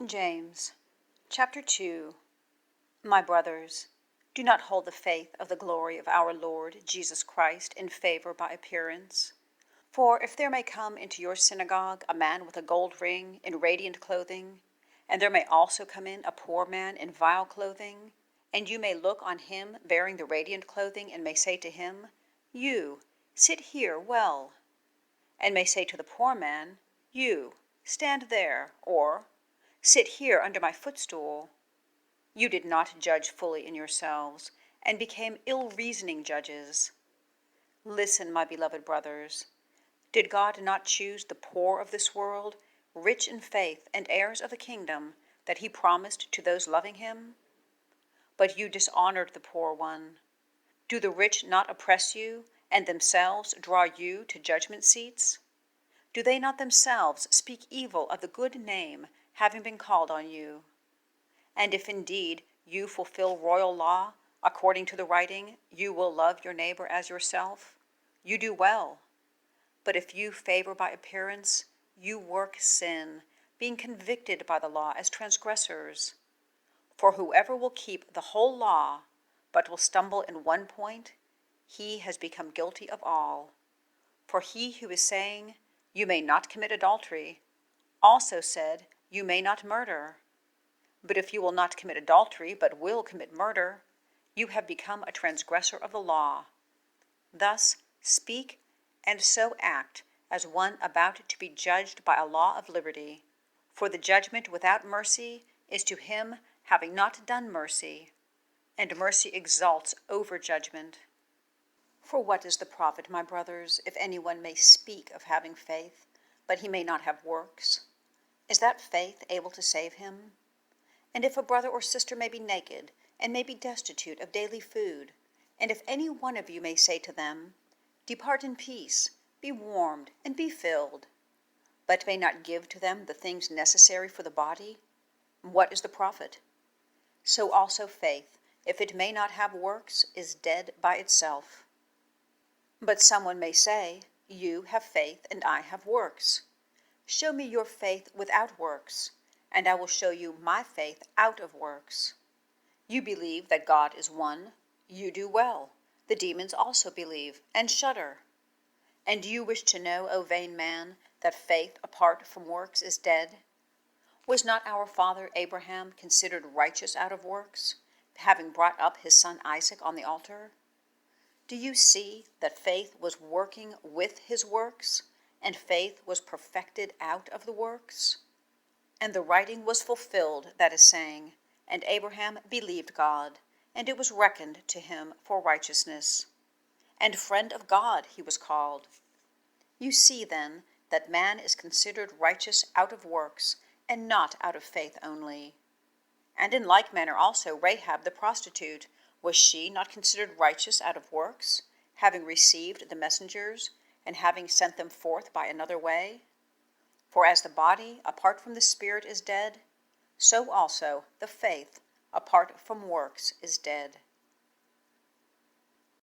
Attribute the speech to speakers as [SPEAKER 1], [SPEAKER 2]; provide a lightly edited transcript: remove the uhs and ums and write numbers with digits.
[SPEAKER 1] James, chapter 2. My brothers, do not hold the faith of the glory of our Lord Jesus Christ in favor by appearance. For if there may come into your synagogue a man with a gold ring in radiant clothing, and there may also come in a poor man in vile clothing, and you may look on him bearing the radiant clothing, and may say to him, You, sit here well, and may say to the poor man, You, stand there, or sit here under my footstool. You did not judge fully in yourselves, and became ill-reasoning judges. Listen, my beloved brothers. Did God not choose the poor of this world, rich in faith and heirs of the kingdom that he promised to those loving him? But you dishonored the poor one. Do the rich not oppress you, and themselves draw you to judgment seats? Do they not themselves speak evil of the good name having been called on you? And if indeed you fulfill royal law, according to the writing, you will love your neighbor as yourself, you do well. But if you favor by appearance, you work sin, being convicted by the law as transgressors. For whoever will keep the whole law, but will stumble in one point, he has become guilty of all. For he who is saying, You may not commit adultery, also said, You may not murder. But if you will not commit adultery, but will commit murder, you have become a transgressor of the law. Thus speak and so act as one about to be judged by a law of liberty. For the judgment without mercy is to him having not done mercy, and mercy exults over judgment. For what is the profit, my brothers, if anyone may speak of having faith, but he may not have works? Is that faith able to save him? And if a brother or sister may be naked, and may be destitute of daily food, and if any one of you may say to them, Depart in peace, be warmed, and be filled, but may not give to them the things necessary for the body, what is the profit? So also faith, if it may not have works, is dead by itself. But someone may say, You have faith, and I have works. Show me your faith without works, and I will show you my faith out of works. You believe that God is one. You do well. The demons also believe, and shudder. And do you wish to know, O vain man, that faith apart from works is dead? Was not our father Abraham considered righteous out of works, having brought up his son Isaac on the altar? Do you see that faith was working with his works, and faith was perfected out of the works? And the writing was fulfilled that is saying, And Abraham believed God, and it was reckoned to him for righteousness. And friend of God he was called. You see then that man is considered righteous out of works, and not out of faith only. And in like manner also Rahab the prostitute, was she not considered righteous out of works, having received the messengers, and having sent them forth by another way? For as the body apart from the spirit is dead, so also the faith apart from works is dead.